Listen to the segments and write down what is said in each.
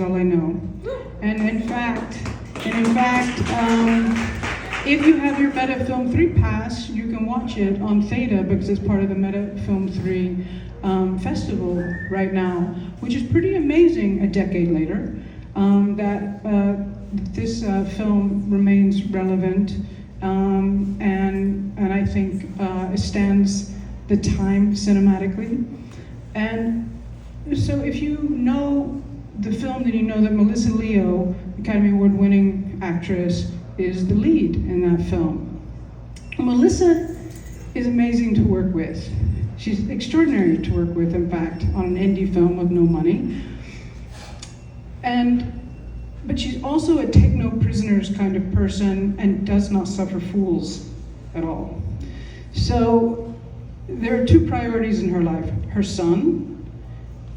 all I know. And in fact, if you have your Meta Film 3 pass, you can watch it on Theta because it's part of the Meta Film 3 festival right now, which is pretty amazing a decade later, that this film remains relevant, and I think it stands the time cinematically. And so if you know the film, then you know that Melissa Leo, Academy Award-winning actress, is the lead in that film. Melissa is amazing to work with. She's extraordinary to work with, in fact, on an indie film with no money. But she's also a take no prisoners kind of person and does not suffer fools at all. So there are two priorities in her life: her son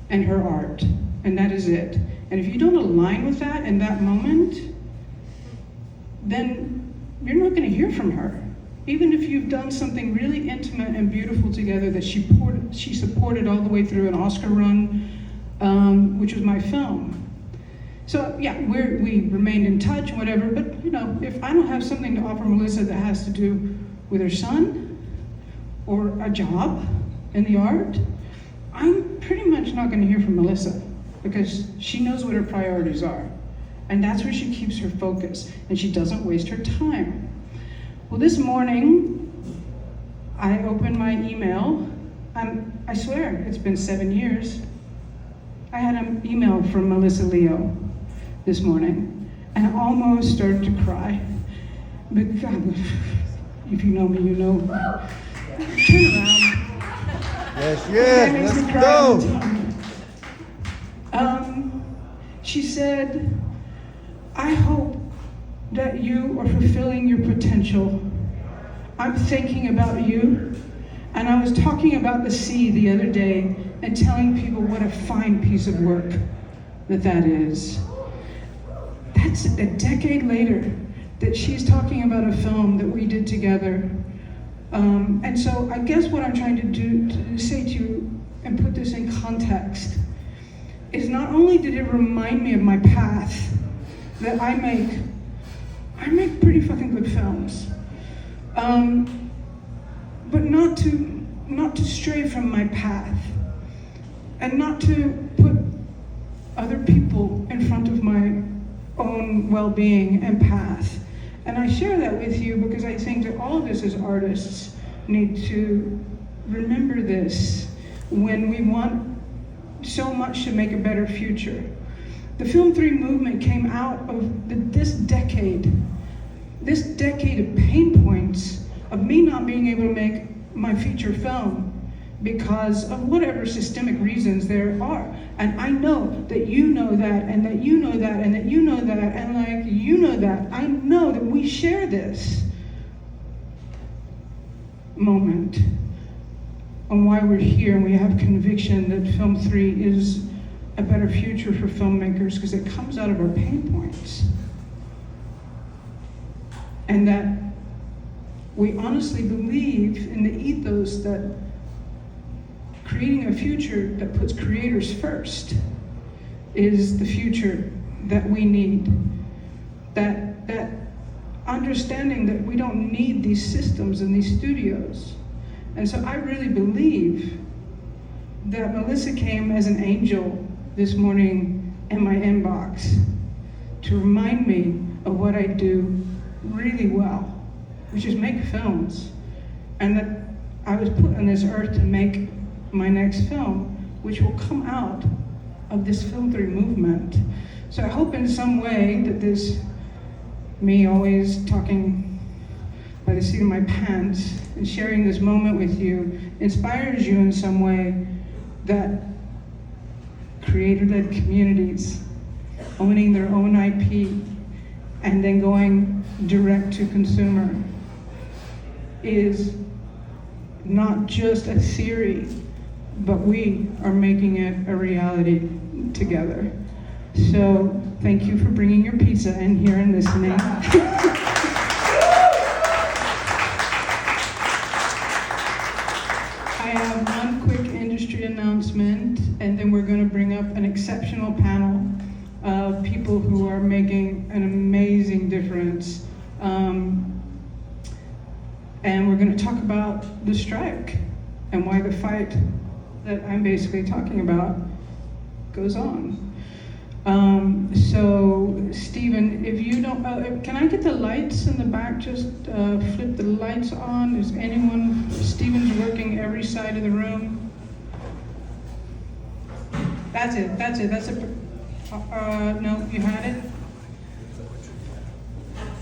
and her art, and that is it. And if you don't align with that in that moment, then you're not going to hear from her. Even if you've done something really intimate and beautiful together that she supported all the way through an Oscar run, which was my film. So yeah, we remained in touch, whatever, but you know, if I don't have something to offer Melissa that has to do with her son or a job in the art, I'm pretty much not going to hear from Melissa, because she knows what her priorities are. And that's where she keeps her focus, and she doesn't waste her time. Well, this morning, I opened my email. I swear, it's been 7 years. I had an email from Melissa Leo this morning, and I almost started to cry. But God, if you know me, you know. Turn around. Yes, let's go. She said, I hope that you are fulfilling your potential. I'm thinking about you, and I was talking about the sea the other day and telling people what a fine piece of work that is. That's a decade later that she's talking about a film that we did together. And so I guess what I'm trying to do to say to you and put this in context is not only did it remind me of my path, that I make pretty fucking good films, but not to stray from my path, and not to put other people in front of my own well-being and path. And I share that with you because I think that all of us as artists need to remember this when we want so much to make a better future. The Film 3 movement came out of this decade of pain points of me not being able to make my feature film because of whatever systemic reasons there are. And I know that you know that, and that you know that, and that you know that, and like you know that. I know that we share this moment on why we're here, and we have conviction that Film 3 is a better future for filmmakers because it comes out of our pain points. And that we honestly believe in the ethos that creating a future that puts creators first is the future that we need. That understanding that we don't need these systems and these studios. And so I really believe that Melissa came as an angel this morning in my inbox to remind me of what I do really well, which is make films, and that I was put on this earth to make my next film, which will come out of this Film 3 movement. So I hope in some way that this, me always talking by the seat of my pants and sharing this moment with you, inspires you in some way, that creator-led communities owning their own IP and then going direct to consumer is not just a theory, but we are making it a reality together. So thank you for bringing your pizza in here and listening. I have one quick industry announcement, and then we're going to bring up an exceptional panel people who are making an amazing difference. And we're going to talk about the strike and why the fight that I'm basically talking about goes on. So, Stephen, if you don't, can I get the lights in the back? Just flip the lights on. Is anyone, Stephen's working every side of the room. That's it. No, you had it?